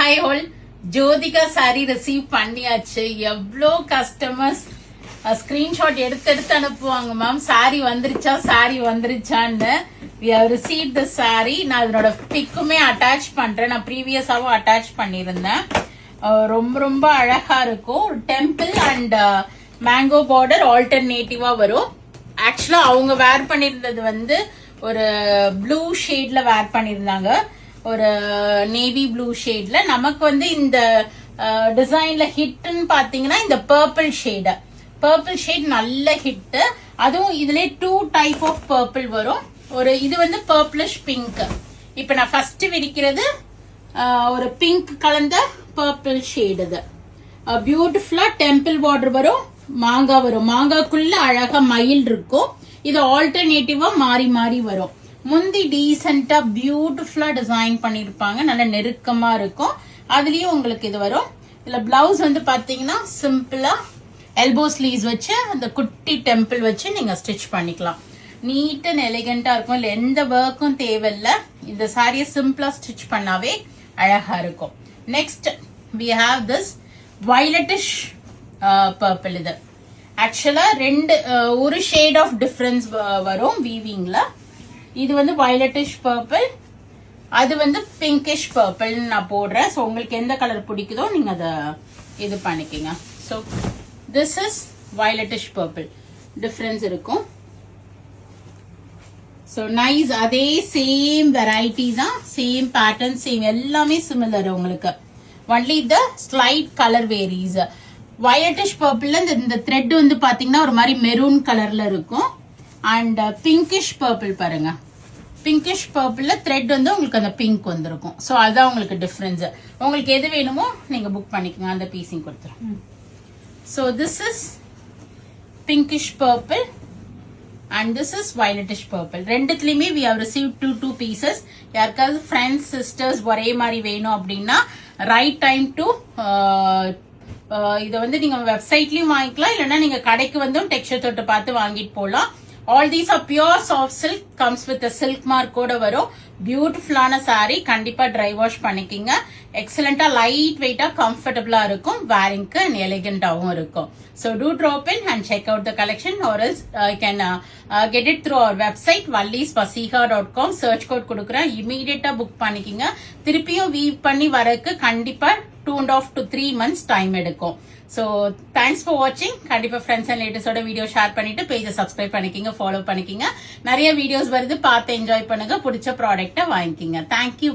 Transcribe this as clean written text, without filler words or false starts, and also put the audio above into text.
Hi ஹோல் Jyothika sari receive பண்ணியாச்சு. எவ்வளோ கஸ்டமர்ஸ் ஸ்கிரீன்ஷாட் எடுத்து அனுப்புவாங்க, மேம் சாரி வந்துருச்சான்னு. we have received the saree. நான் இதனோட பிக்குமே அட்டாச் பண்றேன். நான் ப்ரீவியஸாவும் அட்டாச் பண்ணியிருந்தேன். ரொம்ப ரொம்ப அழகா இருக்கும். டெம்பிள் அண்ட் மேங்கோ பார்டர் ஆல்டர்னேட்டிவா வரும். ஆக்சுவலா அவங்க வேர் பண்ணிருந்தது வந்து ஒரு ப்ளூ ஷேட்ல வேர் பண்ணிருந்தாங்க, ஒரு நேவி ப்ளூ ஷேட்ல. நமக்கு வந்து இந்த டிசைன்ல ஹிட்னு பாத்தீங்கன்னா இந்த பர்பிள் ஷேட் நல்ல ஹிட். அதுவும் இதுல 2 டைப் ஆஃப் பர்பிள் வரும். ஒரு இது வந்து பர்பிளிஷ் பிங்க். இப்ப நான் ஃபர்ஸ்ட் விரிக்கிறது ஒரு பிங்க் கலந்த பர்பிள் ஷேட். இது பியூட்டிஃபுல்லா டெம்பிள் பார்டர் வரும், மாங்காக்குள்ள அழகா மயில் இருக்கும். இது ஆல்டர்னேட்டிவா மாறி மாறி வரும். முந்தி டீசென்டா பியூட்டிஃபுல்லா டிசைன் பண்ணிருப்பாங்க, நல்ல நெருக்கமா இருக்கும். அதுலயும் உங்களுக்கு இது வரும். இதுல பிளவுஸ் வந்து பாத்தீங்கன்னா சிம்பிளா எல்போ ஸ்லீவ்ஸ் வச்சு அந்த குட்டி டெம்பிள் வச்சு நீங்க ஸ்டிச் பண்ணிக்கலாம். நீட் அண்ட் எலிகண்டா இருக்கும். இல்ல எந்த ஒர்க்கும் தேவையில்ல. இந்த சாரியை சிம்பிளா ஸ்டிச் பண்ணாவே அழகா இருக்கும். Next we have this violetish purple. இது ஆக்சுவலா ஒரு ஷேட் ஆஃப் டிஃபரன்ஸ் வரும் வீவிங்ல. இது வந்து violetish purple, அது வந்து பிங்கிஷ் பர்பிள் நான் போடுறேன். ஸோ உங்களுக்கு எந்த கலர் பிடிக்குதோ நீங்க அதை இது பண்ணிக்கங்க. So this is violetish purple. Difference இருக்கும். So nice. அதே சேம் வெரைட்டி தான், சேம் பேட்டர்ன், சேம் எல்லாமே சிமிலர். உங்களுக்கு only the slight colour varies. violetish purple இந்த த்ரெட் வந்து பாத்தீங்கன்னா ஒரு மாதிரி மெரூன் கலர்ல இருக்கும். அண்ட் பிங்கிஷ் பர்பிள் பாருங்க, பிங்கிஷ் பர்பிள்ல த்ரெட் வந்து உங்களுக்கு அந்த பிங்க் வந்திருக்கும். ஸோ அதுதான் உங்களுக்கு டிஃபரன்ஸ். உங்களுக்கு எது வேணுமோ நீங்க புக் பண்ணிக்கோங்க, அந்த பீஸிங் கொடுத்துரும். So this is pinkish purple and this is violetish purple. ரெண்டுத்துலயுமே we have received two pieces. யாருக்காவது ஃப்ரெண்ட்ஸ் சிஸ்டர்ஸ் ஒரே மாதிரி வேணும் அப்படின்னா ரைட் டைம் டு இதை வந்து நீங்க வெப்சைட்லயும் வாங்கிக்கலாம், இல்லைன்னா நீங்க கடைக்கு வந்து டெக்ஸ்சர் தொட்டு பார்த்து வாங்கிட்டு போகலாம். All these are pure soft silk, comes with a silk mark கூட வரும். பியூட்டிஃபுல்லான சாரி. கண்டிப்பா ட்ரை வாஷ் பண்ணிக்கிங்க. எக்ஸலண்டா லைட் வெயிட்டா கம்ஃபர்டபுளா இருக்கும். வேரிங்க்கு அண்ட் எலிகண்டாவும் இருக்கும். So do drop in and check out the collection, or else you can get it through our website vallisvasiha.com. search code கொடுக்குறேன், இமீடியட்டா புக் பண்ணிக்கிங்க. திருப்பியும் வீவ் பண்ணி வரக்கு கண்டிப்பா 2.5 to 3 months டைம் எடுக்கும். So thanks for watching. கண்டிப்பா ஃப்ரெண்ட்ஸ் அண்ட் ரிலேட்டிவ்ஸோட வீடியோ ஷேர் பண்ணிட்டு பேஜை சப்ஸ்கிரைப் பண்ணிக்கிங்க, ஃபாலோ பண்ணிக்கிங்க. நிறைய வீடியோஸ் வருது, பார்த்து என்ஜாய் பண்ணுங்க. பிடிச்ச ப்ராடக்ட்டை வாங்கிக்கிங்க. தேங்க்யூ.